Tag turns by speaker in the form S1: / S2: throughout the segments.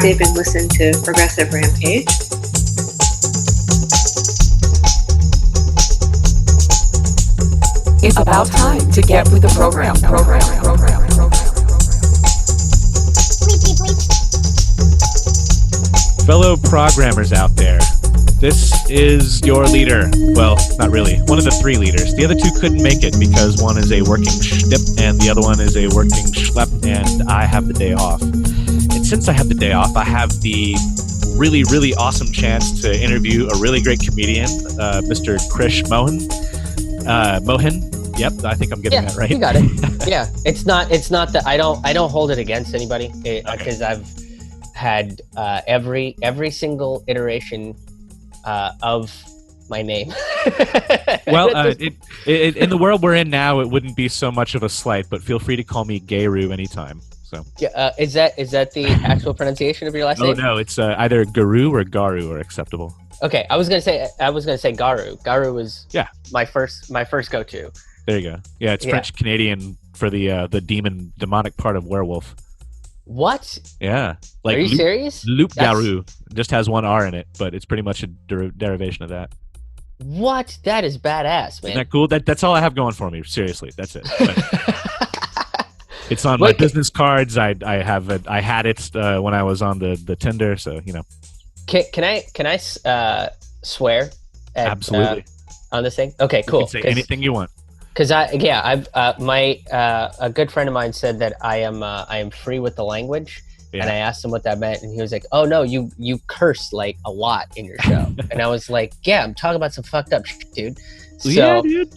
S1: active and listen to progressive Rampage.
S2: It's about time to get with the program.
S3: Fellow programmers out there, this is your leader. Well, not really. One of the three leaders. The other two couldn't make it because one is a working shtip and the other one is a working schlep, and I have the day off. And since I have the day off, I have the really, really awesome chance to interview a really great comedian, Mr. Krish Mohan. Mohan. Yep, I think I'm getting that right.
S4: You got it. Yeah, it's not that I don't hold it against anybody because I've had every single iteration of my name.
S3: Well, in the world we're in now, it wouldn't be so much of a slight, but feel free to call me Gayru anytime. So
S4: is that the actual pronunciation of your last name?
S3: Oh no, it's either Guru or Garu are acceptable.
S4: Okay, I was gonna say Garu. Garu was my first go-to.
S3: There you go. Yeah, it's French Canadian for the demonic part of werewolf.
S4: What?
S3: Yeah.
S4: Are you serious?
S3: Loup Garou just has one R in it, but it's pretty much a derivation of that.
S4: What? That is badass, man.
S3: Isn't that cool? That's all I have going for me. Seriously, that's it. It's on my business cards. I had it when I was on the Tinder, so you know.
S4: Can I swear?
S3: Absolutely.
S4: On this thing? Okay, cool.
S3: You can say anything you want.
S4: Because a good friend of mine said that I am free with the language, and I asked him what that meant, and he was like, "Oh no, you curse like a lot in your show," and I was like, "Yeah, I'm talking about some fucked up shit, dude." So,
S3: yeah, dude.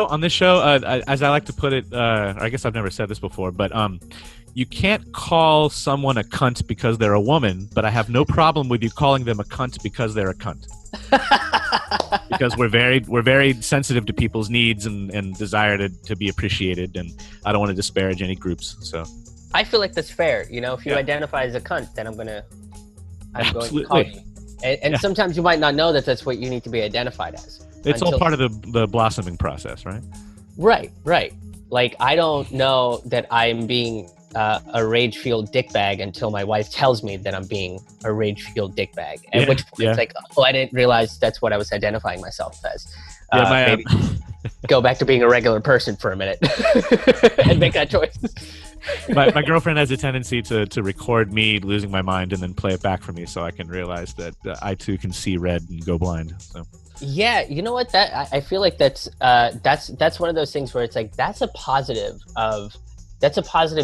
S3: on this show, as I like to put it, I guess I've never said this before, but you can't call someone a cunt because they're a woman, but I have no problem with you calling them a cunt because they're a cunt. Because we're very sensitive to people's needs and desire to be appreciated, and I don't want to disparage any groups. So
S4: I feel like that's fair. You know, if you identify as a cunt, then I'm going to call you. And sometimes you might not know that that's what you need to be identified as.
S3: It's all part of the blossoming process, right?
S4: Right. Like, I don't know that I'm being a rage-fueled dickbag until my wife tells me that I'm being a rage-fueled dickbag. At which point it's like, oh, I didn't realize that's what I was identifying myself as. Maybe go back to being a regular person for a minute and make that choice.
S3: My girlfriend has a tendency to record me losing my mind and then play it back for me so I can realize that I too can see red and go blind. So.
S4: Yeah, you know what? I feel like that's one of those things where it's like that's a positive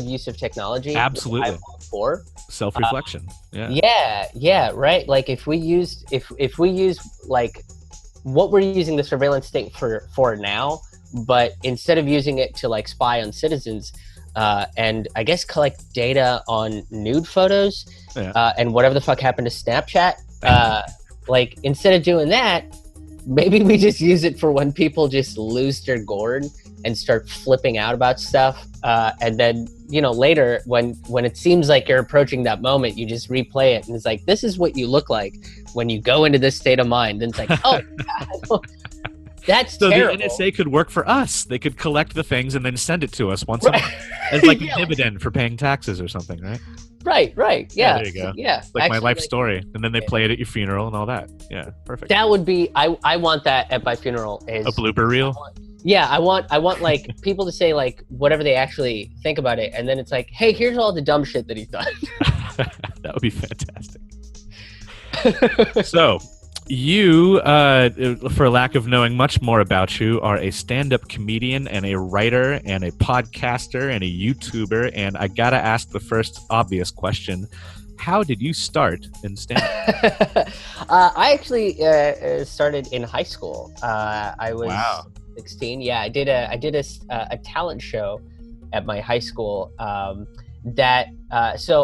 S4: use of technology.
S3: Absolutely.
S4: For
S3: self-reflection.
S4: Yeah, right. Like if we use like what we're using the surveillance state for now, but instead of using it to like spy on citizens and I guess collect data on nude photos and whatever the fuck happened to Snapchat, like instead of doing that, maybe we just use it for when people just lose their gourd and start flipping out about stuff. And then, you know, later when it seems like you're approaching that moment, you just replay it. And it's like, this is what you look like when you go into this state of mind. And it's like, oh, God, that's terrible.
S3: The NSA could work for us. They could collect the things and then send it to us once a month. As like a dividend for paying taxes or something, right?
S4: Right. Yeah.
S3: There you go.
S4: Yeah.
S3: Like my life story. And then they play it at your funeral and all that. Yeah, perfect.
S4: That would be, I want that at my funeral. Is
S3: a blooper reel?
S4: I want like people to say like whatever they actually think about it. And then it's like, hey, here's all the dumb shit that he's done.
S3: That would be fantastic. So, you, for lack of knowing much more about you, are a stand-up comedian and a writer and a podcaster and a YouTuber. And I gotta ask the first obvious question. How did you start in stand-up?
S4: I actually started in high school. I was 16. Yeah, I did a talent show at my high school. So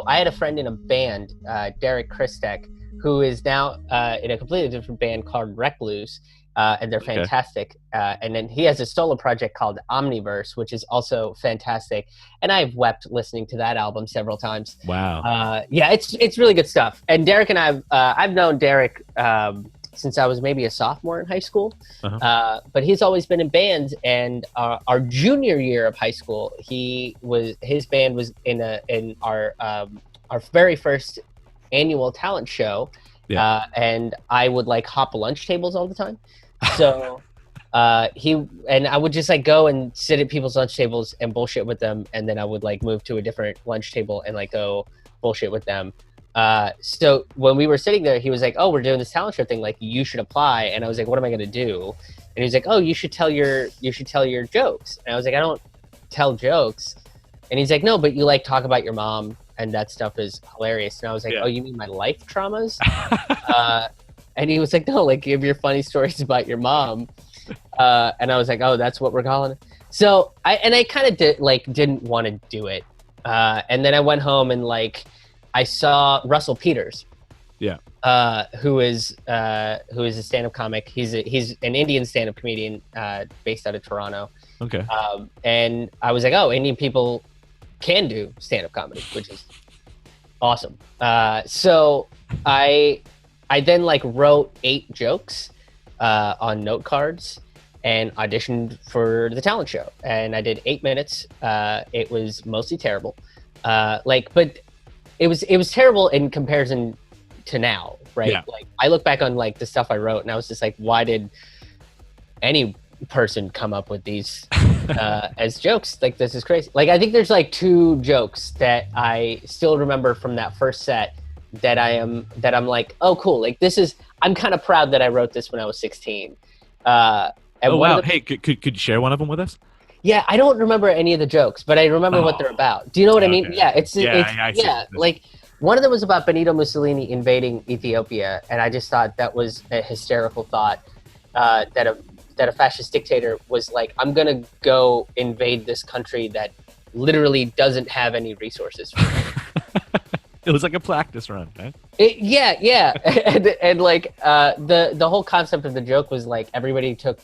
S4: I had a friend in a band, Derek Christek, who is now in a completely different band called Recluse, and they're fantastic. And then he has a solo project called Omniverse, which is also fantastic. And I've wept listening to that album several times.
S3: Wow.
S4: Yeah, it's really good stuff. And Derek and I've known Derek since I was maybe a sophomore in high school. But he's always been in bands. And our junior year of high school, his band was in our our very first annual talent show.
S3: Yeah.
S4: And I would like hop lunch tables all the time. So I would just like go and sit at people's lunch tables and bullshit with them, and then I would like move to a different lunch table and like go bullshit with them. So when we were sitting there, he was like, "Oh, we're doing this talent show thing. Like, you should apply." And I was like, "What am I gonna do?" And he's like, "Oh, you should tell your jokes." And I was like, "I don't tell jokes." And he's like, "No, but you like talk about your mom, and that stuff is hilarious." And I was like, "Oh, you mean my life traumas?" And he was like, "No, like give your funny stories about your mom." And I was like, "Oh, that's what we're calling it." So I kind of didn't want to do it. And then I went home and like I saw Russell Peters.
S3: Yeah.
S4: Who is a stand-up comic. He's an Indian stand-up comedian based out of Toronto.
S3: Okay.
S4: And I was like, "Oh, Indian people can do stand-up comedy," which is awesome. So I then like wrote 8 jokes on note cards and auditioned for the talent show. And I did 8 minutes. It was mostly terrible. But it was terrible in comparison to now, right?
S3: Yeah.
S4: Like I look back on like the stuff I wrote and I was just like, why did any person come up with these as jokes? Like, this is crazy. Like, I think there's like 2 jokes that I still remember from that first set that I'm like, oh, cool. Like, I'm kind of proud that I wrote this when I was 16. And
S3: wow. Hey, could you share one of them with us?
S4: Yeah, I don't remember any of the jokes, but I remember what they're about. Do you know what I mean? Yeah, like one of them was about Benito Mussolini invading Ethiopia, and I just thought that was a hysterical thought that a fascist dictator was like, I'm gonna go invade this country that literally doesn't have any resources for me.
S3: It was like a practice run, right?
S4: Yeah. and like the whole concept of the joke was like everybody took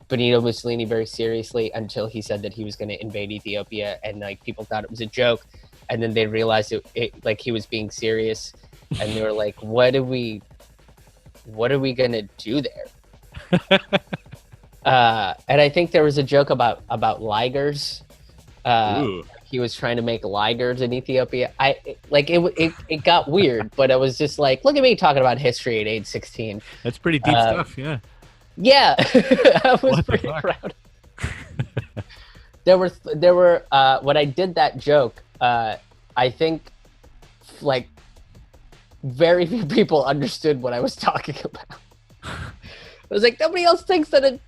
S4: Benito Mussolini very seriously until he said that he was going to invade Ethiopia, and like people thought it was a joke, and then they realized it like he was being serious, and they were like, what are we gonna do there? And I think there was a joke about ligers. He was trying to make ligers in Ethiopia. It got weird, but I was just like, look at me talking about history at age 16.
S3: That's pretty deep stuff, yeah.
S4: Yeah, I was pretty proud. There were when I did that joke, I think like very few people understood what I was talking about. I was like, nobody else thinks that a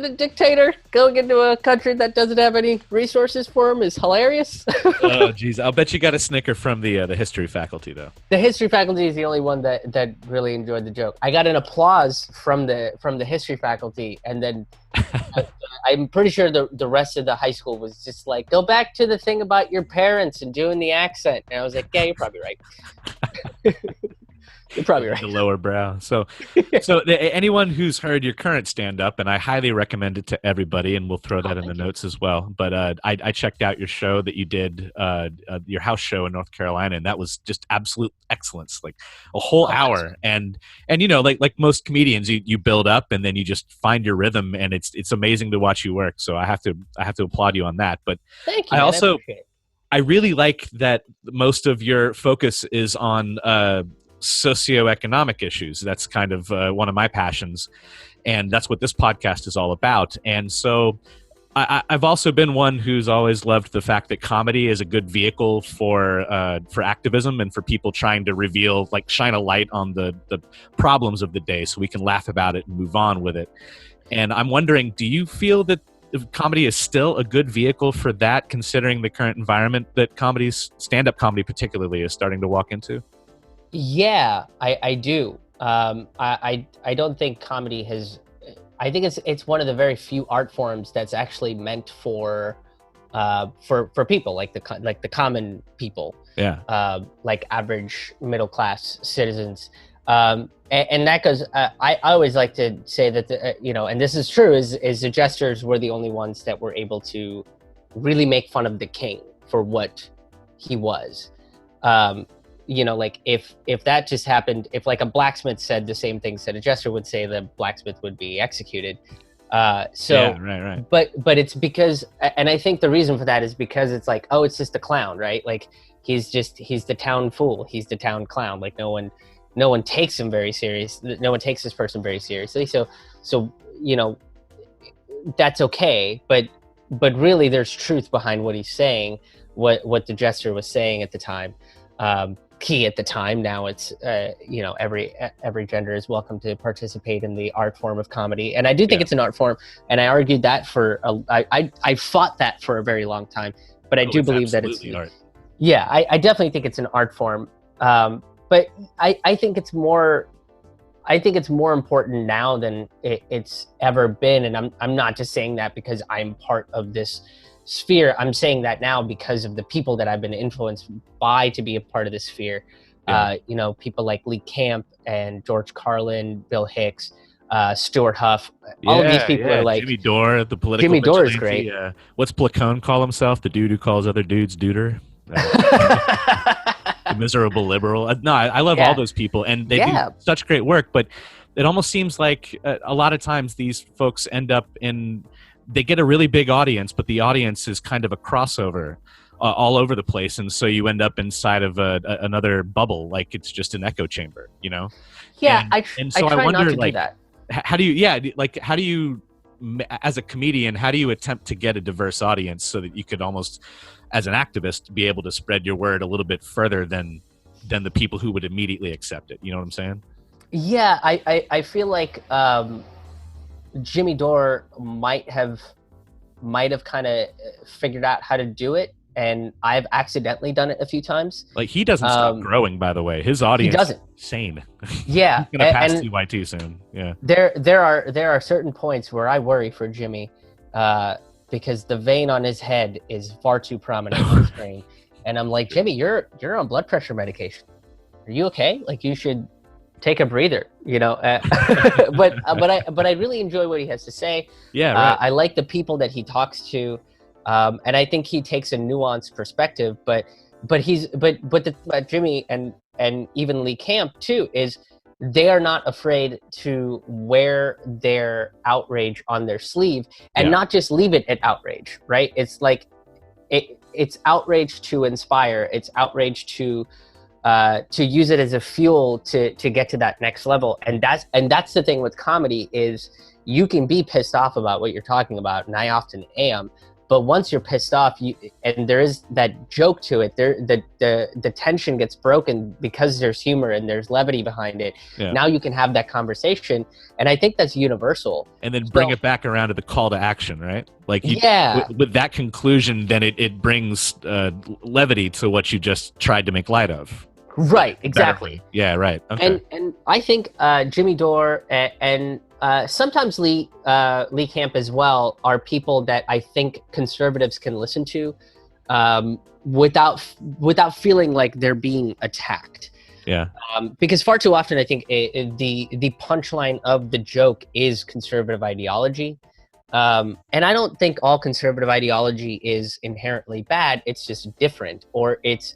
S4: dictator going into a country that doesn't have any resources for him is hilarious.
S3: Oh, geez. I'll bet you got a snicker from the history faculty, though.
S4: The history faculty is the only one that really enjoyed the joke. I got an applause from the history faculty, and then I'm pretty sure the rest of the high school was just like, go back to the thing about your parents and doing the accent. And I was like, yeah, you're probably right. You're probably right.
S3: The lower brow. So anyone who's heard your current stand-up, and I highly recommend it to everybody, and we'll throw that in the notes as well. But I checked out your show that you did, your house show in North Carolina, and that was just absolute excellence, like a whole hour. And you know, like most comedians, you build up and then you just find your rhythm, and it's amazing to watch you work. So I have to applaud you on that. But
S4: thank you.
S3: I really like that most of your focus is on socioeconomic issues. That's kind of one of my passions, and that's what this podcast is all about. And so I've also been one who's always loved the fact that comedy is a good vehicle for activism and for people trying to shine a light on the problems of the day so we can laugh about it and move on with it. And I'm wondering, do you feel that comedy is still a good vehicle for that, considering the current environment that stand-up comedy particularly is starting to walk into?
S4: Yeah, I do. I don't think comedy has. I think it's one of the very few art forms that's actually meant for people like the common people.
S3: Yeah.
S4: Like average middle class citizens. And that goes. I always like to say that and this is true. Is the Jesters were the only ones that were able to really make fun of the king for what he was. Like if that just happened, if like a blacksmith said the same things that a jester would say, the blacksmith would be executed. Yeah,
S3: right.
S4: But it's because, and I think the reason for that is because it's like, oh, it's just a clown, right? Like he's the town fool. He's the town clown. Like no one takes him very serious. No one takes this person very seriously. So that's okay. But really, there's truth behind what he's saying. What the jester was saying at the time. At the time. Now it's every gender is welcome to participate in the art form of comedy, and I do think it's an art form, and I argued that I fought that for a very long time, but I do believe that it's
S3: art.
S4: Yeah, I definitely think it's an art form, but I think it's more important now than it's ever been, and I'm not just saying that because I'm part of this sphere. I'm saying that now because of the people that I've been influenced by to be a part of this sphere. People like Lee Camp and George Carlin, Bill Hicks, Stuart Huff. All of these people are like
S3: Jimmy Dore, the political.
S4: Jimmy Dore is great.
S3: What's Placone call himself? The dude who calls other dudes duder. The miserable liberal. No, I love all those people, and they do such great work. But it almost seems like a lot of times these folks end up they get a really big audience, but the audience is kind of a crossover all over the place, and so you end up inside of another bubble, like it's just an echo chamber,
S4: Yeah,
S3: and so
S4: I try
S3: wonder,
S4: not to
S3: like,
S4: do that.
S3: how do you, as a comedian, how do you attempt to get a diverse audience so that you could almost, as an activist, be able to spread your word a little bit further than the people who would immediately accept it? You know what I'm saying?
S4: Yeah, I feel like Jimmy Dore might have kind of figured out how to do it, and I've accidentally done it a few times.
S3: Like, he doesn't stop growing, by the way. His audience is insane.
S4: Yeah.
S3: He's gonna pass TYT soon. Yeah.
S4: There are certain points where I worry for Jimmy, because the vein on his head is far too prominent on the screen. And I'm like, Jimmy, you're on blood pressure medication. Are you okay? Like, you should take a breather, but I really enjoy what he has to say.
S3: Yeah, right.
S4: I like the people that he talks to, and I think he takes a nuanced perspective. But Jimmy and even Lee Camp too is they are not afraid to wear their outrage on their sleeve and not just leave it at outrage, right? It's like it's outrage to inspire. It's outrage to use it as a fuel to get to that next level. And that's the thing with comedy is you can be pissed off about what you're talking about, and I often am. But once you're pissed off, and there is that joke to it, the tension gets broken because there's humor and there's levity behind it. Yeah. Now you can have that conversation, and I think that's universal.
S3: And then bring it back around to the call to action, right? Like, with that conclusion, then it brings levity to what you just tried to make light of.
S4: Right, exactly.
S3: Yeah, right. Okay.
S4: And I think Jimmy Dore and sometimes Lee Camp as well are people that I think conservatives can listen to without feeling like they're being attacked.
S3: Yeah.
S4: Because far too often I think the punchline of the joke is conservative ideology. And I don't think all conservative ideology is inherently bad. It's just different, or it's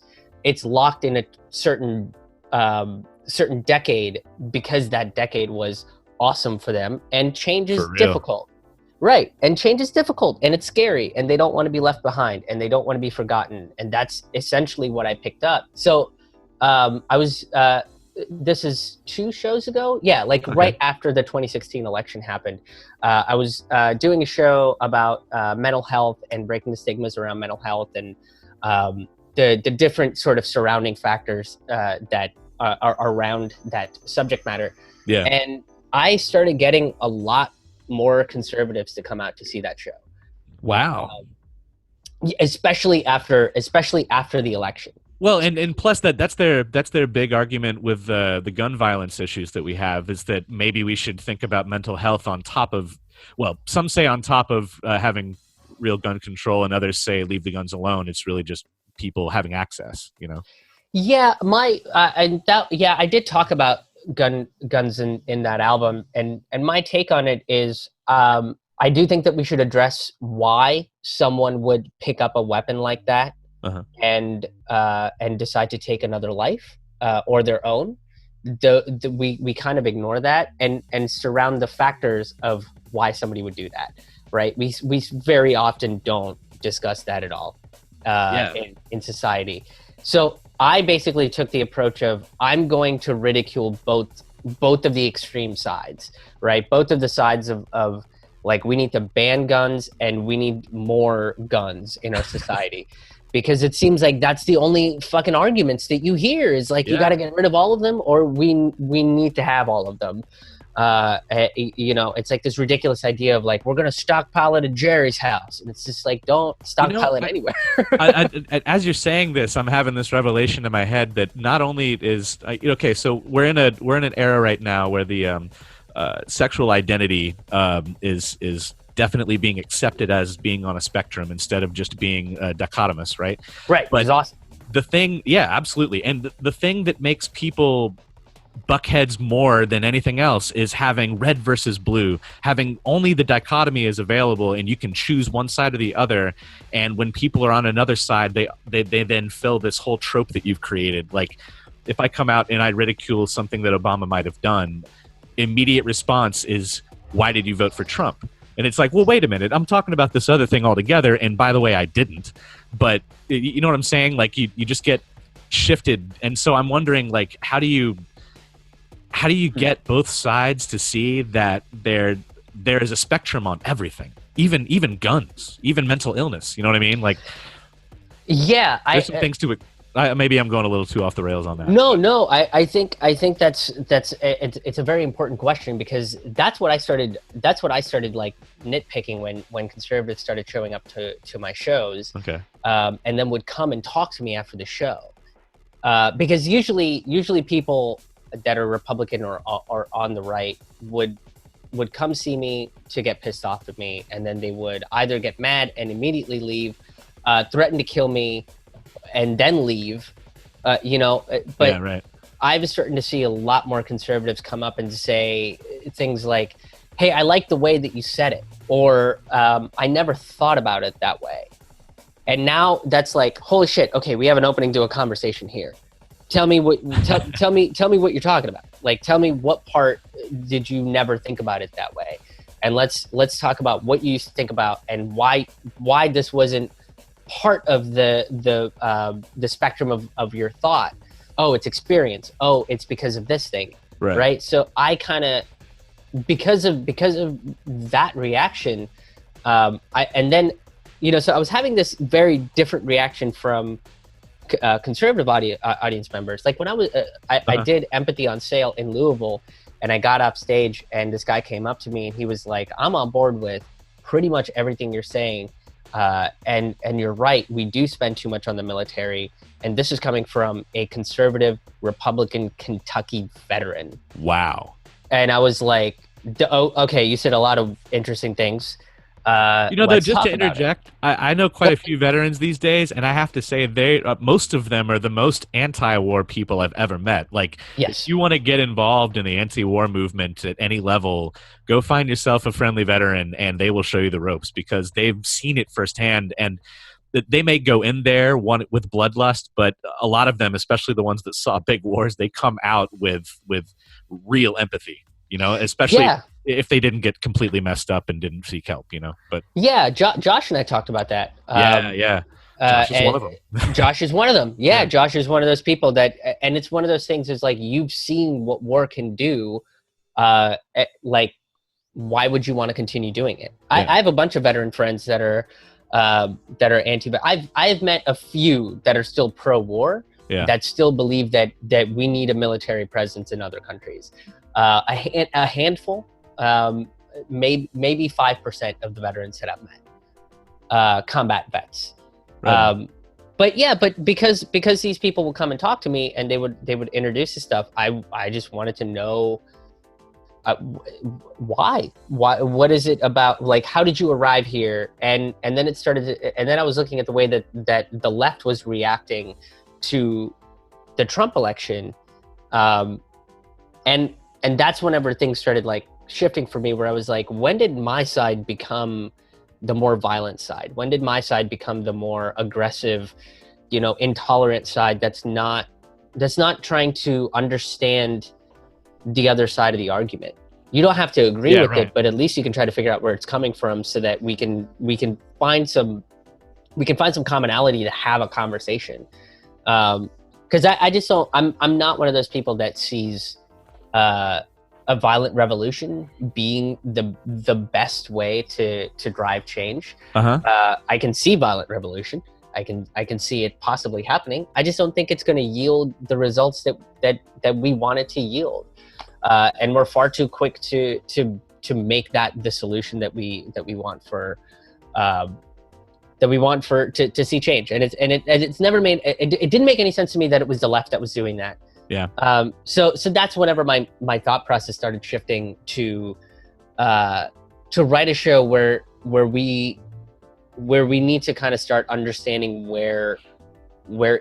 S4: locked in a certain decade because that decade was awesome for them, and change is difficult. Right, and change is difficult, and it's scary, and they don't want to be left behind, and they don't want to be forgotten, and that's essentially what I picked up. So I was, this is 2 shows ago? Yeah, right after the 2016 election happened. I was doing a show about mental health and breaking the stigmas around mental health, and the different sort of surrounding factors that are around that subject matter.
S3: Yeah.
S4: And I started getting a lot more conservatives to come out to see that show.
S3: Wow.
S4: Especially after the election.
S3: Well, and plus that's their big argument with the gun violence issues that we have, is that maybe we should think about mental health on top of, well, some say on top of having real gun control, and others say leave the guns alone. It's really just people having access,
S4: Yeah, I did talk about guns in that album, and my take on it is I do think that we should address why someone would pick up a weapon like that and decide to take another life or their own. We kind of ignore that and surround the factors of why somebody would do that, right? We very often don't discuss that at all in society. So I basically took the approach of I'm going to ridicule both of the extreme sides, right? Both of the sides of like we need to ban guns and we need more guns in our society. Because it seems like that's the only fucking arguments that you hear is like, you got to get rid of all of them or we need to have all of them. You know, it's like this ridiculous idea of like, we're going to stockpile it at Jerry's house. And it's just like, don't stockpile it anywhere.
S3: As you're saying this, I'm having this revelation in my head that not only is, okay, so we're in an era right now where the sexual identity is definitely being accepted as being on a spectrum instead of just being dichotomous, right?
S4: Right, which is awesome.
S3: The thing, yeah, absolutely. And the thing that makes people buckheads more than anything else is having red versus blue, having only the dichotomy is available and you can choose one side or the other. And when people are on another side, they then fill this whole trope that you've created. Like if I come out and I ridicule something that Obama might have done, immediate response is, why did you vote for Trump? And it's like, well, wait a minute, I'm talking about this other thing altogether. And by the way, I didn't. But you know what I'm saying? Like you just get shifted. And so I'm wondering, like, how do you get both sides to see that there is a spectrum on everything, even guns, even mental illness? You know what I mean? Like,
S4: yeah,
S3: there's some things to it. Maybe I'm going a little too off the rails on that.
S4: No, I think that's it's a very important question because that's what I started like nitpicking when conservatives started showing up to my shows.
S3: Okay.
S4: And then would come and talk to me after the show. Because usually people that are Republican or on the right would come see me to get pissed off at me, and then they would either get mad and immediately leave, threaten to kill me, and then leave. You know, but
S3: yeah, right.
S4: I was starting to see a lot more conservatives come up and say things like, "Hey, I like the way that you said it," or "I never thought about it that way." And now that's like, holy shit! Okay, we have an opening to a conversation here. Tell me what tell me what you're talking about. Like, tell me what part did you never think about it that way, and let's talk about what you think about and why this wasn't part of the spectrum of your thought. Oh, it's experience. Oh, it's because of this thing, right? So I kind of because of that reaction, and then so I was having this very different reaction from conservative audience members. Like when I was I did Empathy on Sale in Louisville, and I got up stage and this guy came up to me and he was like, I'm on board with pretty much everything you're saying, and you're right, we do spend too much on the military, and this is coming from a conservative Republican Kentucky veteran.
S3: Wow.
S4: And I was like, oh, okay, you said a lot of interesting things.
S3: Though, just to interject, I know quite a few veterans these days, and I have to say most of them are the most anti-war people I've ever met. Like,
S4: yes.
S3: If you want to get involved in the anti-war movement at any level, go find yourself a friendly veteran, and they will show you the ropes because they've seen it firsthand. And they may go in there with bloodlust, but a lot of them, especially the ones that saw big wars, they come out with real empathy. Especially if they didn't get completely messed up and didn't seek help, But
S4: yeah, Josh and I talked about that.
S3: Yeah. Josh is one of them.
S4: Josh is one of them. Yeah, Josh is one of those people that, and it's one of those things is like, you've seen what war can do. Like, why would you want to continue doing it? Yeah. I have a bunch of veteran friends that are anti. I've met a few that are still pro-war. Yeah. That still believe that we need a military presence in other countries. A handful, maybe 5% of the veterans that I've met, combat vets. Right. But because these people would come and talk to me and they would introduce this stuff, I just wanted to know why, what is it about? Like, how did you arrive here? And then it started and then I was looking at the way that the left was reacting to the Trump election, and that's whenever things started like shifting for me, where I was like, when did my side become the more violent side? When did my side become the more aggressive, intolerant side that's not trying to understand the other side of the argument? You don't have to agree with it, but at least you can try to figure out where it's coming from so that we can find some commonality to have a conversation. Because I just don't. I'm not one of those people that sees a violent revolution being the best way to drive change. I can see violent revolution. I can see it possibly happening. I just don't think it's going to yield the results that we want it to yield. And we're far too quick to make that the solution that we want for to see change. And it's never made it didn't make any sense to me that it was the left that was doing that.
S3: Yeah.
S4: So that's whenever my thought process started shifting to write a show where we need to kind of start understanding where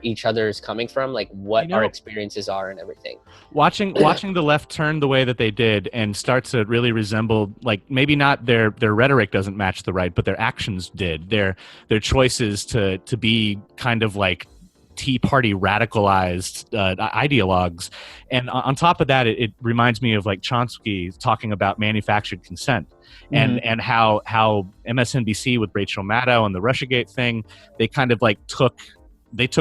S4: each other is coming from, like what our experiences are and everything.
S3: Watching the left turn the way that they did and start to really resemble, like, maybe not their rhetoric doesn't match the right, but their actions did. Their choices to be kind of like Tea Party radicalized ideologues. And on top of that, it reminds me of like Chomsky talking about manufactured consent and how MSNBC with Rachel Maddow and the Russiagate thing, they kind of like took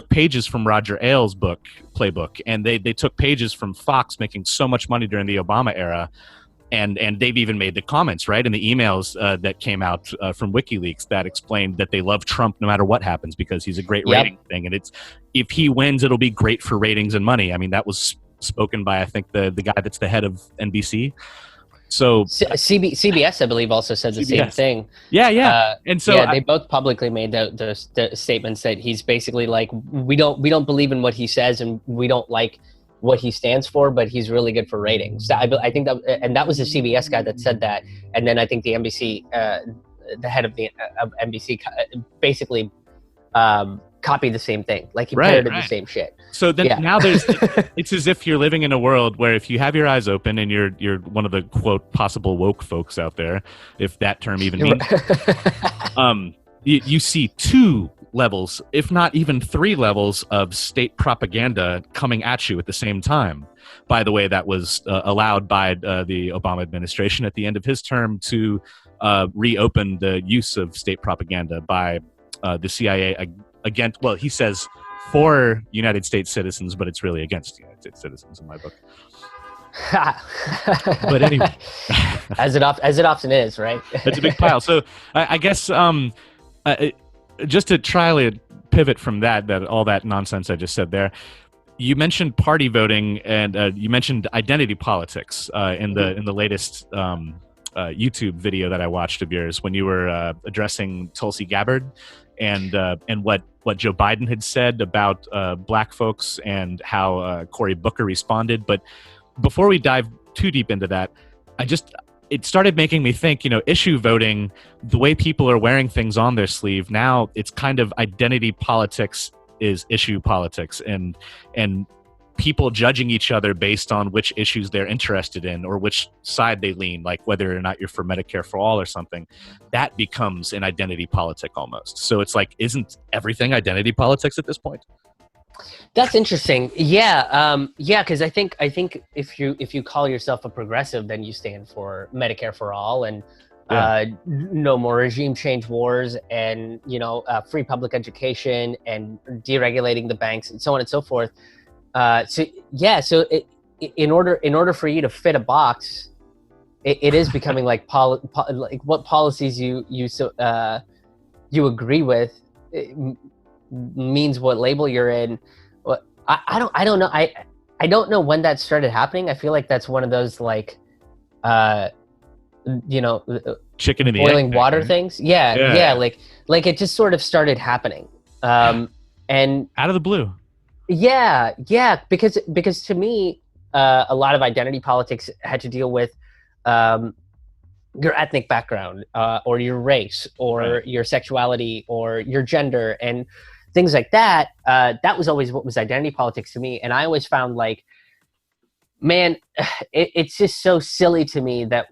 S3: pages from Roger Ailes' playbook, and they took pages from Fox making so much money during the Obama era. And they've even made the comments, right, in the emails that came out from WikiLeaks that explained that they love Trump no matter what happens because he's a great rating thing. And it's, if he wins, it'll be great for ratings and money. I mean, that was spoken by, I think, the guy that's the head of NBC. So
S4: CBS, I believe, also said the same thing.
S3: Yeah. And so
S4: they both publicly made the statements that he's basically like, we don't believe in what he says and we don't like what he stands for, but he's really good for ratings. So I think that, and that was the CBS guy that said that. And then I think the NBC, the head of NBC, basically copied the same thing. Like he parroted the same shit.
S3: So then now it's as if you're living in a world where if you have your eyes open and you're one of the quote possible woke folks out there, if that term even means, you see two levels, if not even three levels of state propaganda coming at you at the same time. By the way, that was allowed by the Obama administration at the end of his term to reopen the use of state propaganda by the CIA against, well, he says for United States citizens, but it's really against United States citizens in my book. But anyway,
S4: as it often is, right?
S3: It's a big pile. So I guess just to try to pivot from that all that nonsense I just said there, you mentioned party voting and you mentioned identity politics in the latest YouTube video that I watched of yours when you were addressing Tulsi Gabbard and what Joe Biden had said about black folks and how Cory Booker responded. But before we dive too deep into that, it started making me think, issue voting, the way people are wearing things on their sleeve now, it's kind of identity politics is issue politics, and people judging each other based on which issues they're interested in or which side they lean, like whether or not you're for Medicare for all or something. That becomes an identity politic almost. So it's like, isn't everything identity politics at this point?
S4: That's interesting. Yeah, because I think if you call yourself a progressive, then you stand for Medicare for all and no more regime change wars and free public education and deregulating the banks and so on and so forth. So in order for you to fit a box, it is becoming like like what policies you agree with means what label you're in. I don't know. I don't know when that started happening. I feel like that's one of those like,
S3: chicken in the
S4: boiling
S3: egg
S4: water
S3: thing.
S4: Things. Yeah. Like it just sort of started happening, and
S3: out of the blue.
S4: Yeah. Because to me, a lot of identity politics had to deal with your ethnic background, or your race, or your sexuality, or your gender, and things like that. That was always what was identity politics to me. And I always found like, man, it's just so silly to me that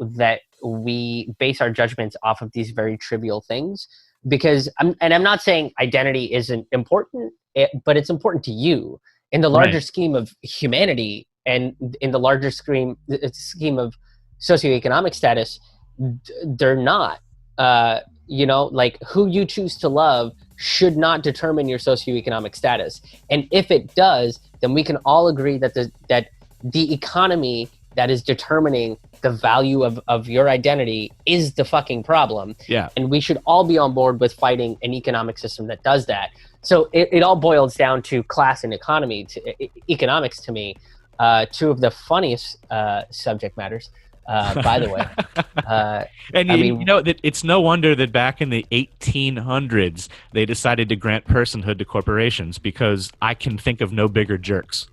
S4: we base our judgments off of these very trivial things. Because I'm not saying identity isn't important, but it's important to you in the larger scheme of humanity and in the larger scheme of socioeconomic status. They're not. Like who you choose to love should not determine your socioeconomic status. And if it does, then we can all agree that the economy that is determining the value of your identity is the fucking problem.
S3: Yeah.
S4: And we should all be on board with fighting an economic system that does that. So it all boils down to class and economics to me. Two of the funniest subject matters, by the way.
S3: And you know that it's no wonder that back in the 1800s they decided to grant personhood to corporations, because I can think of no bigger jerks.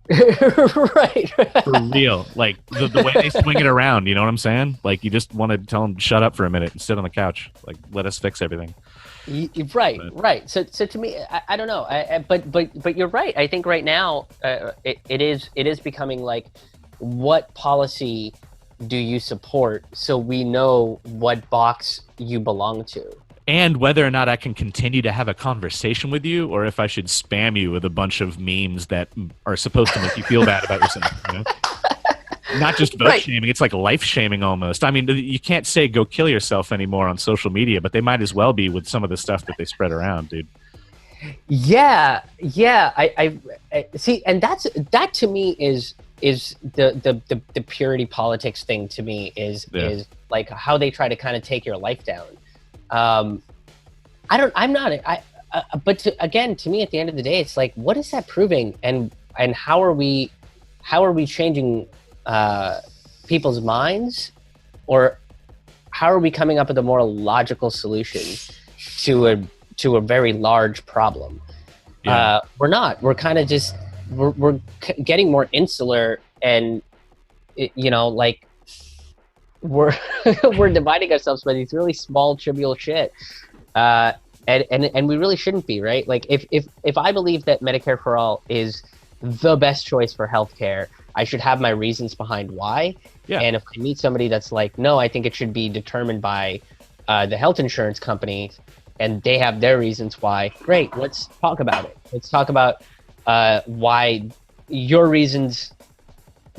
S4: Right.
S3: For real. Like the way they swing it around, you know what I'm saying? Like you just want to tell them shut up for a minute and sit on the couch. Like let us fix everything.
S4: Right. So to me, I don't know. But you're right. I think right now it is becoming like, what policy do you support so we know what box you belong to?
S3: And whether or not I can continue to have a conversation with you, or if I should spam you with a bunch of memes that are supposed to make you feel bad about yourself. You know? Not just vote shaming, it's like life shaming almost. I mean, you can't say go kill yourself anymore on social media, but they might as well be with some of the stuff that they spread around, dude.
S4: Yeah. I see, and that to me is the purity politics thing to me is like how they try to kind of take your life down. But to me, at the end of the day, it's like, what is that proving, and how are we changing people's minds, or how are we coming up with a more logical solution to a very large problem?
S3: Yeah.
S4: We're not. We're kind of just we're getting more insular, and like we're we're dividing ourselves by these really small, trivial shit. And we really shouldn't be, right? Like if I believe that Medicare for all is the best choice for healthcare, I should have my reasons behind why. Yeah. And if I meet somebody that's like, no, I think it should be determined by the health insurance company, and they have their reasons why, great, let's talk about it. Let's talk about why your reasons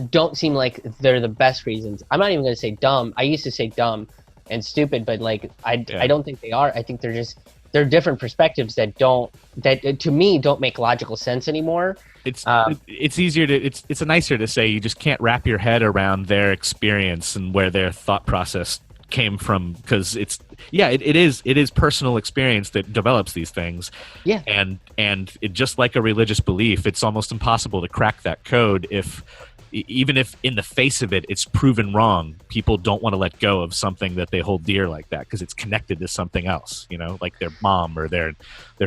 S4: don't seem like they're the best reasons. I'm not even going to say dumb. I used to say dumb and stupid, but like I don't think they are. I think they're different perspectives that to me don't make logical sense anymore.
S3: It's easier to it's nicer to say you just can't wrap your head around their experience and where their thought process came from, because it is personal experience that develops these things.
S4: Yeah.
S3: And it, just like a religious belief, it's almost impossible to crack that code even if in the face of it, it's proven wrong. People don't want to let go of something that they hold dear like that, because it's connected to something else, like their mom or their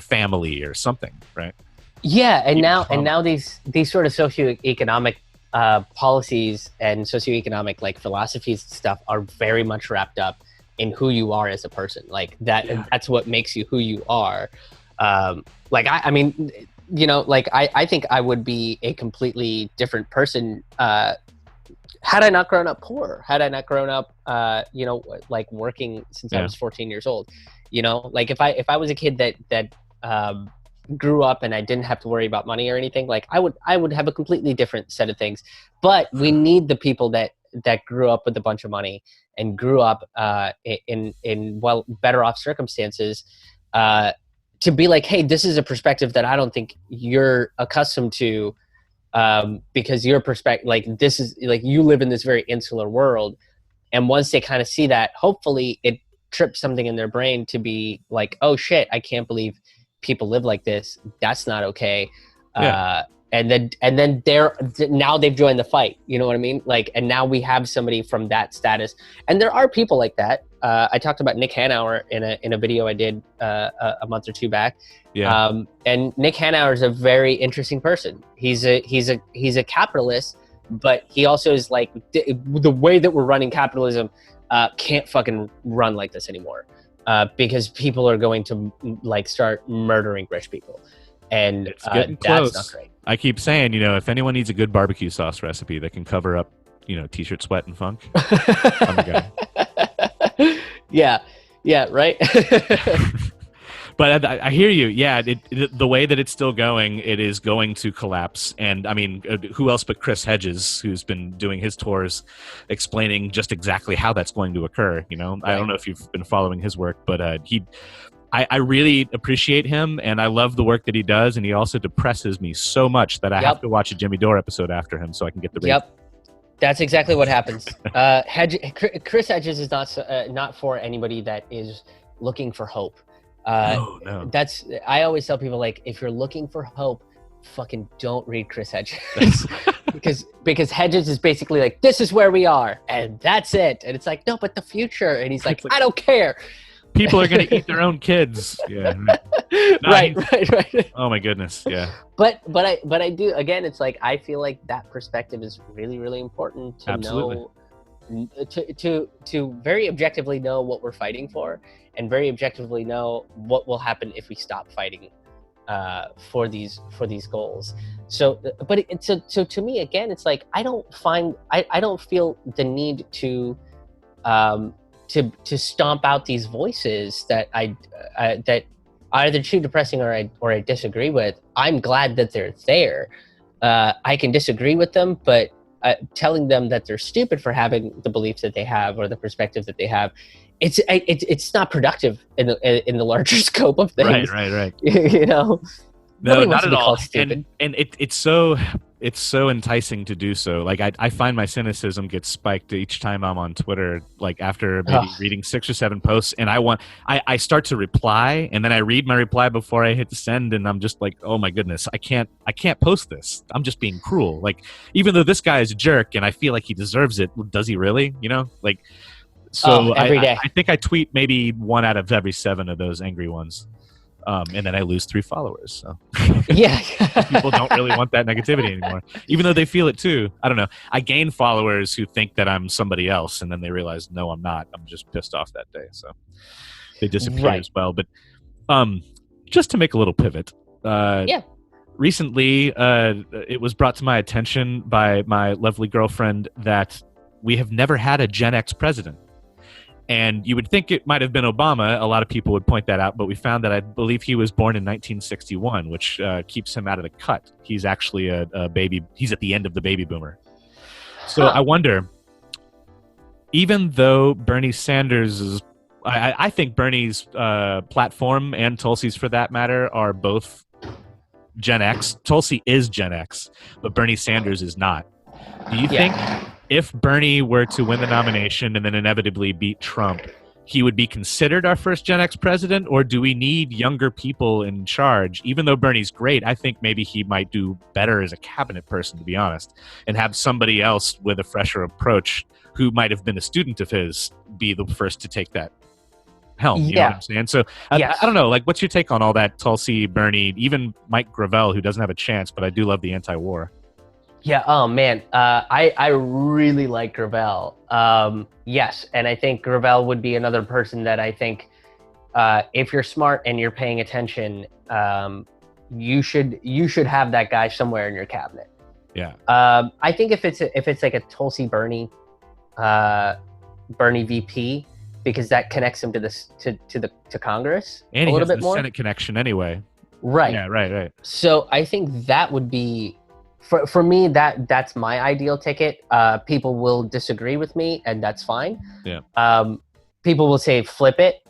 S3: family or something, right?
S4: Yeah, and now these sort of socioeconomic policies and socioeconomic like philosophies and stuff are very much wrapped up in who you are as a person. Like that, that's what makes you who you are. I mean, I think I would be a completely different person had I not grown up poor, had I not grown up, like working since I was 14 years old. Like if I was a kid that grew up and I didn't have to worry about money or anything, like I would have a completely different set of things. But we need the people that grew up with a bunch of money and grew up in better off circumstances, to be like, hey, this is a perspective that I don't think you're accustomed to, because your perspective, like this is like you live in this very insular world. And once they kind of see that, hopefully it trips something in their brain to be like, oh shit, I can't believe people live like this. That's not okay. Yeah. And then now they've joined the fight. You know what I mean? Like, and now we have somebody from that status. And there are people like that. I talked about Nick Hanauer in a video I did a month or two back. Yeah. And Nick Hanauer is a very interesting person. He's a capitalist, but he also is like the way that we're running capitalism can't fucking run like this anymore, because people are going to like start murdering rich people. And
S3: it's getting close.
S4: That's not great.
S3: I keep saying, if anyone needs a good barbecue sauce recipe that can cover up, T-shirt sweat and funk, I'm the guy.
S4: Yeah, right.
S3: But I hear you. Yeah, the way that it's still going, it is going to collapse. And I mean, who else but Chris Hedges, who's been doing his tours, explaining just exactly how that's going to occur. Right. I don't know if you've been following his work, but I really appreciate him, and I love the work that he does, and he also depresses me so much that I have to watch a Jimmy Dore episode after him so I can get the rate.
S4: Yep. That's exactly what happens. Chris Hedges is not for anybody that is looking for hope.
S3: No.
S4: I always tell people, like, if you're looking for hope, fucking don't read Chris Hedges. because Hedges is basically like, this is where we are and that's it. And it's like, no, but the future. And he's like, I don't care.
S3: People are going to eat their own kids. Yeah.
S4: Right.
S3: Oh my goodness. Yeah.
S4: But I do, again, it's like, I feel like that perspective is really, really important to know, to very objectively know what we're fighting for, and very objectively know what will happen if we stop fighting for these goals. So, but so to me, again, it's like, I don't feel the need to stomp out these voices that that are either too depressing or I disagree with. I'm glad that they're there. I can disagree with them, but telling them that they're stupid for having the beliefs that they have or the perspective that they have, it's not productive in the larger scope of things.
S3: Right.
S4: You know.
S3: No, not at all. And it's so enticing to do so. Like I find my cynicism gets spiked each time I'm on Twitter, like after maybe reading 6 or 7 posts, and I start to reply, and then I read my reply before I hit send, and I'm just like, oh my goodness, I can't post this. I'm just being cruel. Like, even though this guy is a jerk and I feel like he deserves it, does he really? You know, like, so
S4: every day.
S3: I think I tweet maybe 1 out of every 7 of those angry ones. And then I lose 3 followers. So
S4: yeah,
S3: people don't really want that negativity anymore, even though they feel it too. I don't know. I gain followers who think that I'm somebody else, and then they realize, no, I'm not. I'm just pissed off that day. So they disappear as well. But just to make a little pivot, recently it was brought to my attention by my lovely girlfriend that we have never had a Gen X president. And you would think it might have been Obama. A lot of people would point that out, but we found that I believe he was born in 1961, which keeps him out of the cut. He's actually a baby. He's at the end of the baby boomer. So I wonder, even though Bernie Sanders is, I think Bernie's platform and Tulsi's for that matter are both Gen X. Tulsi is Gen X, but Bernie Sanders is not. Do you think if Bernie were to win the nomination and then inevitably beat Trump, he would be considered our first Gen X president, or do we need younger people in charge? Even though Bernie's great, I think maybe he might do better as a cabinet person, to be honest, and have somebody else with a fresher approach who might have been a student of his be the first to take that helm. You know what I'm saying? So I don't know, like, what's your take on all that? Tulsi, Bernie, even Mike Gravel, who doesn't have a chance, but I do love the anti-war.
S4: Yeah. Oh man. I really like Gravel. Yes. And I think Gravel would be another person that I think, if you're smart and you're paying attention, you should have that guy somewhere in your cabinet.
S3: Yeah.
S4: I think if it's like a Tulsi Bernie VP, because that connects him to Congress
S3: and
S4: a little bit
S3: the
S4: more.
S3: Senate connection anyway.
S4: Right.
S3: Yeah. Right.
S4: So I think that would be, for me, that's my ideal ticket. People will disagree with me, and that's fine.
S3: Yeah.
S4: People will say flip it,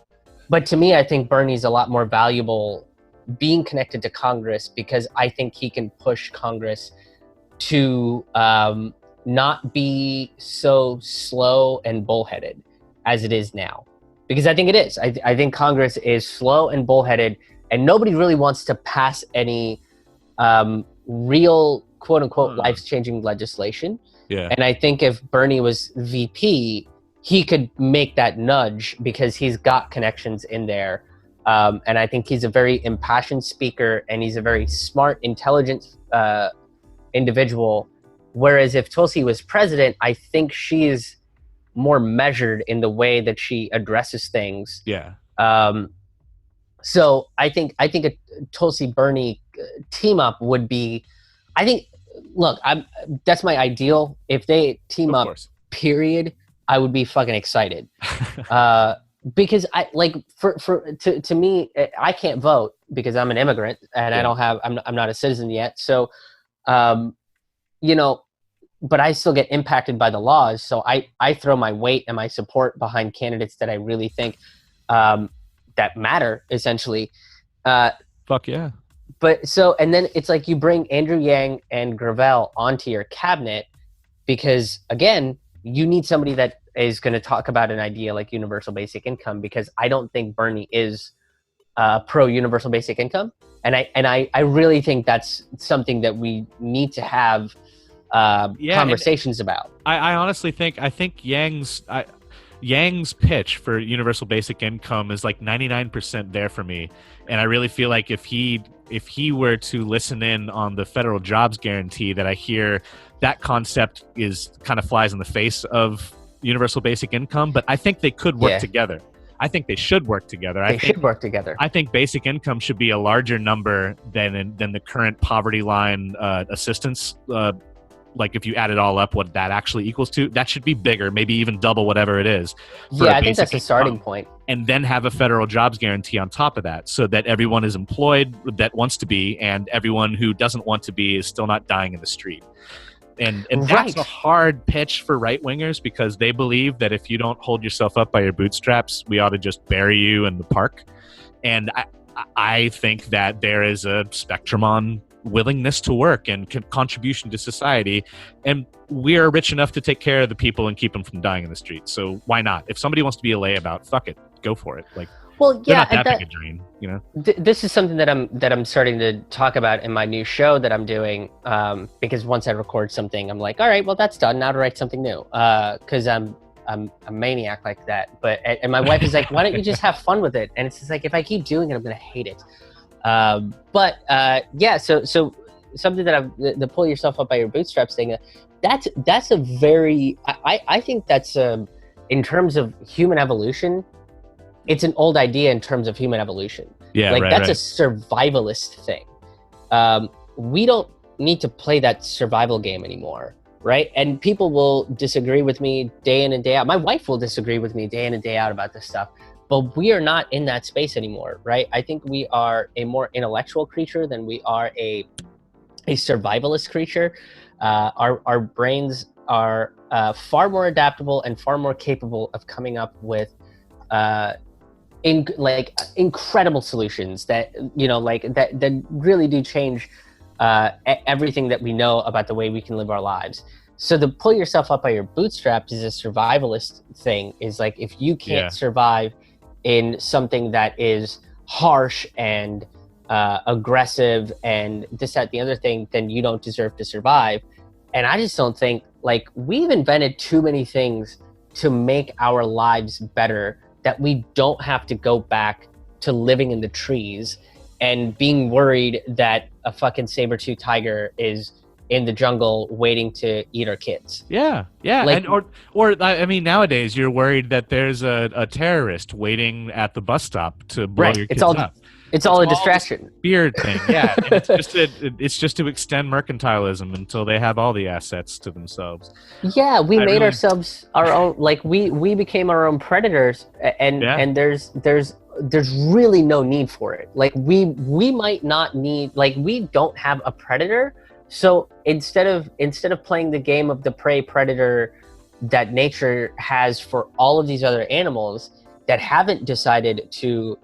S4: but to me, I think Bernie's a lot more valuable being connected to Congress, because I think he can push Congress to not be so slow and bullheaded as it is now, because I think it is. I think Congress is slow and bullheaded, and nobody really wants to pass any real quote unquote life-changing legislation.
S3: Yeah.
S4: And I think if Bernie was VP, he could make that nudge because he's got connections in there. And I think he's a very impassioned speaker, and he's a very smart, intelligent individual. Whereas if Tulsi was president, I think she is more measured in the way that she addresses things.
S3: Yeah.
S4: So I think a Tulsi Bernie team up would be, I think, look, that's my ideal. If they team up, period, I would be fucking excited. Because I like to me, I can't vote because I'm an immigrant and I'm not a citizen yet. So, you know, but I still get impacted by the laws. So I throw my weight and my support behind candidates that I really think that matter, essentially.
S3: Fuck yeah.
S4: But so, and then it's like you bring Andrew Yang and Gravel onto your cabinet because, again, you need somebody that is going to talk about an idea like universal basic income, because I don't think Bernie is pro universal basic income. And I really think that's something that we need to have conversations about.
S3: I honestly think Yang's pitch for universal basic income is like 99% there for me, and I really feel like if he were to listen in on the federal jobs guarantee, that I hear that concept is kind of flies in the face of universal basic income, but I think they could work together. I think they should work together.
S4: They should work together.
S3: I think basic income should be a larger number than the current poverty line assistance. Like if you add it all up, what that actually equals to, that should be bigger, maybe even double whatever it is.
S4: Yeah, I think that's a starting point.
S3: And then have a federal jobs guarantee on top of that, so that everyone is employed that wants to be, and everyone who doesn't want to be is still not dying in the street. And that's a hard pitch for right-wingers, because they believe that if you don't hold yourself up by your bootstraps, we ought to just bury you in the park. And I think that there is a spectrum on willingness to work and contribution to society, and we are rich enough to take care of the people and keep them from dying in the street. So why not? If somebody wants to be a layabout, fuck it, go for it. Like,
S4: well, yeah,
S3: not that big a dream, you know.
S4: This is something that I'm starting to talk about in my new show that I'm doing, because once I record something, I'm like, all right, well, that's done. Now to write something new, because I'm a maniac like that. But and my wife is like, why don't you just have fun with it? And it's just like, if I keep doing it, I'm gonna hate it. So something that the pull yourself up by your bootstraps thing, that's a very, I think that's in terms of human evolution, it's an old idea in terms of human evolution.
S3: Yeah,
S4: like
S3: right,
S4: that's a survivalist thing. We don't need to play that survival game anymore, right? And people will disagree with me day in and day out. My wife will disagree with me day in and day out about this stuff. But we are not in that space anymore, right? I think we are a more intellectual creature than we are a survivalist creature. Our brains are far more adaptable and far more capable of coming up with incredible solutions that that really do change everything that we know about the way we can live our lives. So the pull yourself up by your bootstraps is a survivalist thing. Is like, if you can't survive in something that is harsh and aggressive and this, that, the other thing, then you don't deserve to survive. And I just don't think, like, we've invented too many things to make our lives better, that we don't have to go back to living in the trees and being worried that a fucking saber-tooth tiger is in the jungle waiting to eat our kids.
S3: Yeah. Like, and or I mean, nowadays you're worried that there's a terrorist waiting at the bus stop to blow your kids up.
S4: It's all a distraction.
S3: Fear thing, yeah. And it's just to extend mercantilism until they have all the assets to themselves.
S4: Yeah, we made ourselves our own. Like we became our own predators, and there's really no need for it. Like we might not need, like, we don't have a predator. So instead of playing the game of the prey predator that nature has for all of these other animals that haven't decided to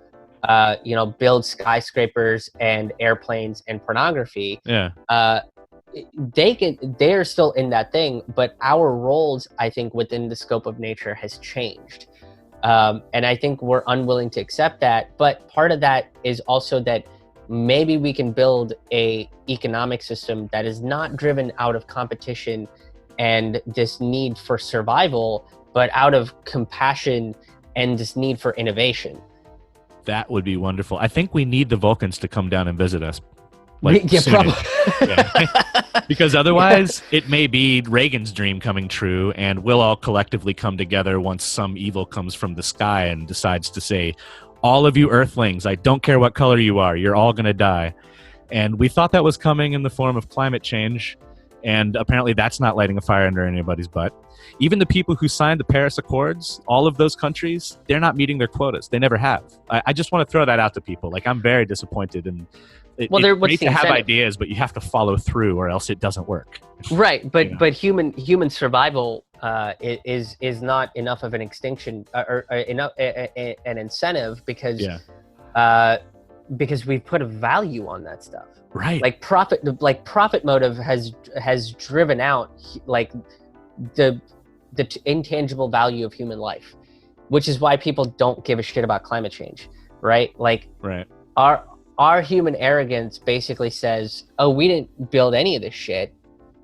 S4: build skyscrapers and airplanes and pornography, they're still in that thing, but our roles, I think, within the scope of nature has changed. And I think we're unwilling to accept that. But part of that is also that maybe we can build a economic system that is not driven out of competition and this need for survival, but out of compassion and this need for innovation.
S3: That would be wonderful. I think we need the Vulcans to come down and visit us.
S4: Probably.
S3: Because otherwise, it may be Reagan's dream coming true, and we'll all collectively come together once some evil comes from the sky and decides to say, all of you Earthlings, I don't care what color you are, you're all going to die. And we thought that was coming in the form of climate change, and apparently that's not lighting a fire under anybody's butt. Even the people who signed the Paris Accords, all of those countries, they're not meeting their quotas. They never have. I just want to throw that out to people. Like, I'm very disappointed, and it's great to have ideas, but you have to follow through or else it doesn't work.
S4: Right, but human survival is not enough of an extinction or enough an incentive because we've put a value on that stuff.
S3: Right.
S4: Like profit motive has driven out like the intangible value of human life, which is why people don't give a shit about climate change, right? Like our human arrogance basically says, oh, we didn't build any of this shit.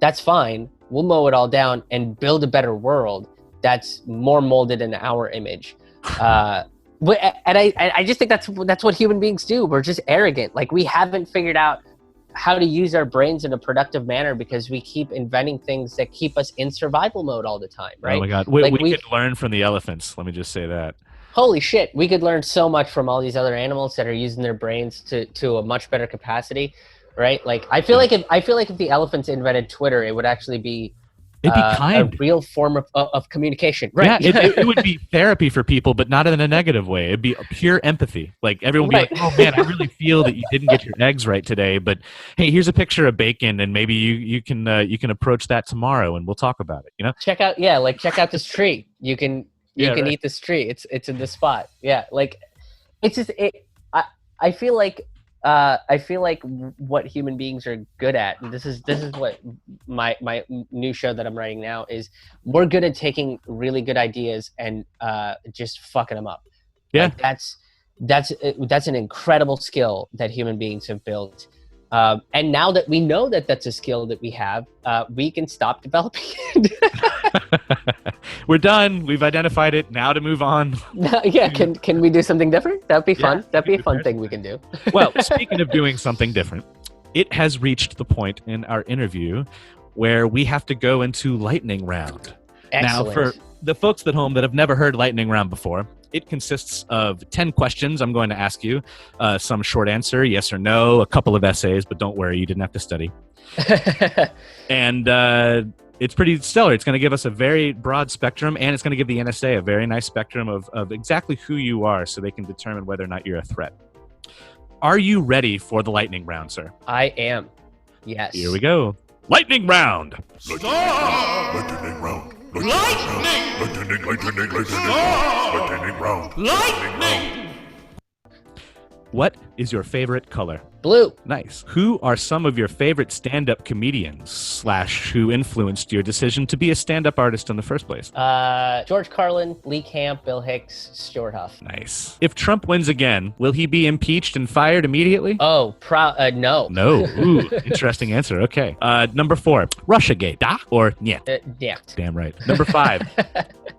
S4: That's fine. We'll mow it all down and build a better world that's more molded in our image. And I just think that's what human beings do. We're just arrogant. Like, we haven't figured out how to use our brains in a productive manner because we keep inventing things that keep us in survival mode all the time, right?
S3: Oh my God. We could learn from the elephants. Let me just say that.
S4: Holy shit. We could learn so much from all these other animals that are using their brains to a much better capacity, right? Like, I feel like if the elephants invented Twitter, it would actually be
S3: it'd be kind.
S4: A real form of communication, right?
S3: Yeah, it would be therapy for people, but not in a negative way. It'd be pure empathy. Like, everyone would be like, oh man, I really feel that you didn't get your eggs right today, but hey, here's a picture of bacon, and maybe you can approach that tomorrow, and we'll talk about it. You know?
S4: Check out this tree. You can eat this tree. It's in this spot. Yeah, like it's just I feel like what human beings are good at, and this is what my new show that I'm writing now is, we're good at taking really good ideas and just fucking them up. Yeah, like that's an incredible skill that human beings have built. And now that we know that that's a skill that we have, we can stop developing it.
S3: We're done. We've identified it. Now to move on.
S4: Yeah, can we do something different? That'd be fun. That'd be a fun thing we can do.
S3: Well, speaking of doing something different, it has reached the point in our interview where we have to go into lightning round.
S4: Excellent.
S3: Now, for the folks at home that have never heard lightning round before, it consists of 10 questions I'm going to ask you. Some short answer, yes or no, a couple of essays, but don't worry, you didn't have to study. And it's pretty stellar. It's going to give us a very broad spectrum, and it's going to give the NSA a very nice spectrum of exactly who you are, so they can determine whether or not you're a threat. Are you ready for the lightning round, sir?
S4: I am. Yes.
S3: Here we go. Lightning round.
S5: Lightning round. Lightning round. Lightning.
S3: What is your favorite color?
S4: Blue.
S3: Nice. Who are some of your favorite stand-up comedians / who influenced your decision to be a stand-up artist in the first place?
S4: George Carlin, Lee Camp, Bill Hicks, Stuart Huff.
S3: Nice. If Trump wins again, will he be impeached and fired immediately?
S4: Oh, no.
S3: No. Ooh, interesting answer. Okay. Number 4, Russiagate. Da or niet?
S4: Niet.
S3: Damn right. Number 5.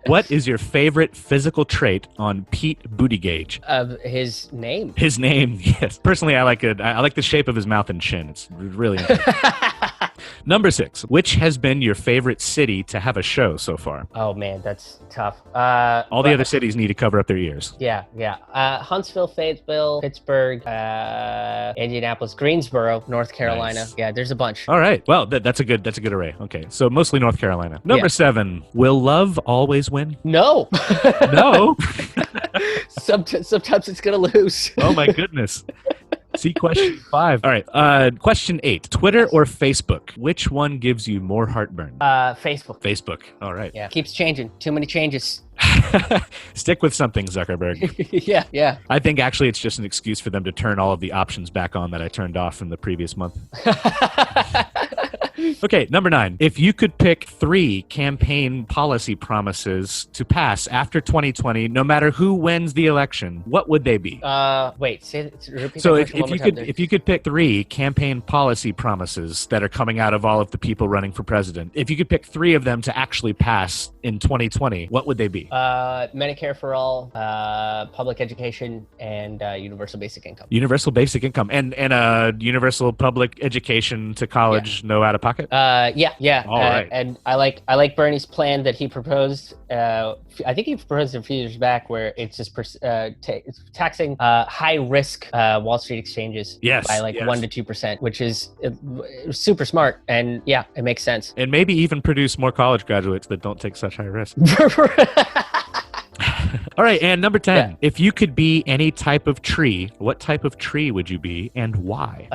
S3: What is your favorite physical trait on Pete Buttigieg?
S4: His name.
S3: His name, yes. Personally, I like it. I like the shape of his mouth and chin. It's really interesting. Number 6. Which has been your favorite city to have a show so far?
S4: Oh man, that's tough.
S3: All the other cities need to cover up their ears.
S4: Yeah. Huntsville, Fayetteville, Pittsburgh, Indianapolis, Greensboro, North Carolina.
S3: Nice.
S4: Yeah, there's a bunch.
S3: All right. Well, that's a good array. Okay, so mostly North Carolina. Number 7. Will love always win?
S4: No.
S3: No.
S4: Sometimes it's gonna lose.
S3: Oh my goodness. See question 5. All right. Question 8. Twitter or Facebook? Which one gives you more heartburn?
S4: Facebook.
S3: Facebook. All right.
S4: Yeah. Keeps changing. Too many changes.
S3: Stick with something, Zuckerberg.
S4: Yeah.
S3: I think actually it's just an excuse for them to turn all of the options back on that I turned off from the previous month. Okay, number 9. If you could pick 3 campaign policy promises to pass after 2020, no matter who wins the election, what would they be?
S4: Wait. Repeat
S3: So
S4: that
S3: if you could pick 3 campaign policy promises that are coming out of all of the people running for president, if you could pick 3 of them to actually pass in 2020, what would they be?
S4: Medicare for all, public education, and universal basic income.
S3: Universal basic income and universal public education to college, no out of pocket.
S4: Yeah.
S3: All right.
S4: And I like Bernie's plan that he proposed. I think he proposed a few years back, where it's just it's taxing high risk Wall Street exchanges by 1 to 2%, which is super smart. And yeah, it makes sense.
S3: And maybe even produce more college graduates that don't take such high risk. All right, and number 10.
S4: Yeah.
S3: If you could be any type of tree, what type of tree would you be and why?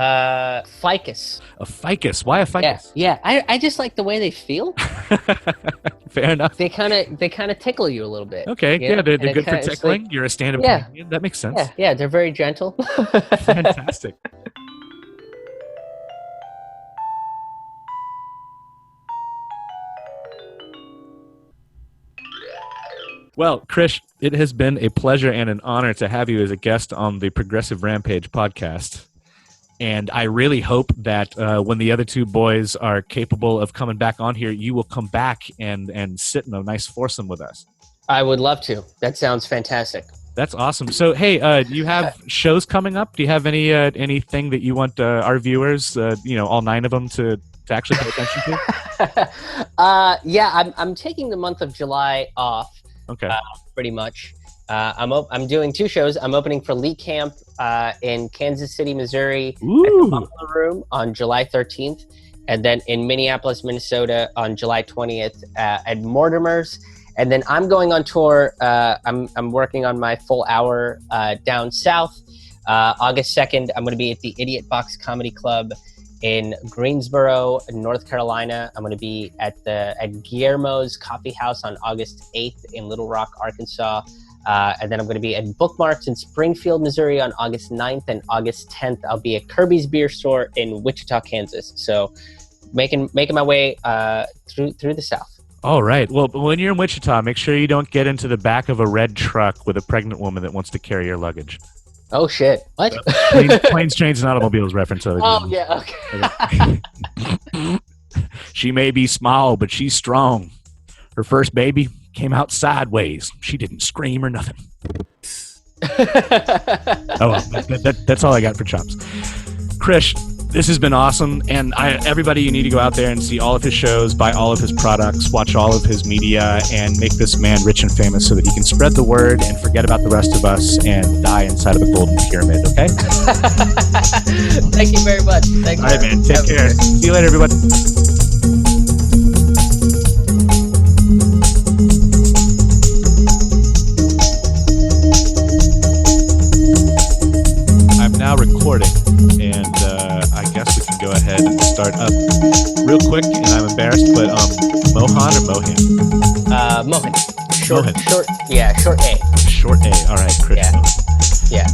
S4: Ficus.
S3: A ficus. Why a ficus?
S4: Yeah. I just like the way they feel.
S3: Fair enough.
S4: They kind of tickle you a little bit.
S3: Okay,
S4: you know?
S3: they're
S4: And it
S3: good for
S4: kinda- it's
S3: tickling.
S4: like-
S3: You're a stand-up
S4: Yeah.
S3: comedian. That makes sense.
S4: yeah, they're very gentle.
S3: Fantastic. Well, Krish, it has been a pleasure and an honor to have you as a guest on the Progressive Rampage podcast. And I really hope that when the other two boys are capable of coming back on here, you will come back and sit in a nice foursome with us.
S4: I would love to. That sounds fantastic.
S3: That's awesome. So, hey, do you have shows coming up? Do you have anything that you want our viewers, all 9 of them, to actually pay attention to?
S4: Yeah, I'm taking the month of July off.
S3: Okay.
S4: Pretty much. I'm doing 2 shows. I'm opening for Lee Camp in Kansas City, Missouri at the Buffalo Room on July 13th, and then in Minneapolis, Minnesota on July 20th at Mortimer's. And then I'm going on tour. I'm working on my full hour down south. August 2nd, I'm going to be at the Idiot Box Comedy Club in Greensboro, North Carolina. I'm going to be at Guillermo's Coffee House on August 8th in Little Rock, Arkansas. And then I'm going to be at Bookmarks in Springfield, Missouri on August 9th, and August 10th, I'll be at Kirby's Beer Store in Wichita, Kansas. So making my way through the South.
S3: All right. Well, when you're in Wichita, make sure you don't get into the back of a red truck with a pregnant woman that wants to carry your luggage.
S4: Oh, shit. What?
S3: Planes, Trains, and Automobiles reference.
S4: Oh, yeah, okay.
S3: She may be small, but she's strong. Her first baby came out sideways. She didn't scream or nothing. That's all I got for chops. Krish, this has been awesome, and everybody, you need to go out there and see all of his shows, buy all of his products, watch all of his media, and make this man rich and famous so that he can spread the word and forget about the rest of us and die inside of the golden pyramid, okay?
S4: Thank you very much. Thank you.
S3: All right, man. Take care. See you later, everybody. I'm now recording, and I guess we can go ahead and start up real quick. And I'm embarrassed, but Mohan or Mohan?
S4: Mohan. Short
S3: Mohan.
S4: A.
S3: Short A. All right, Krish.
S4: Yeah.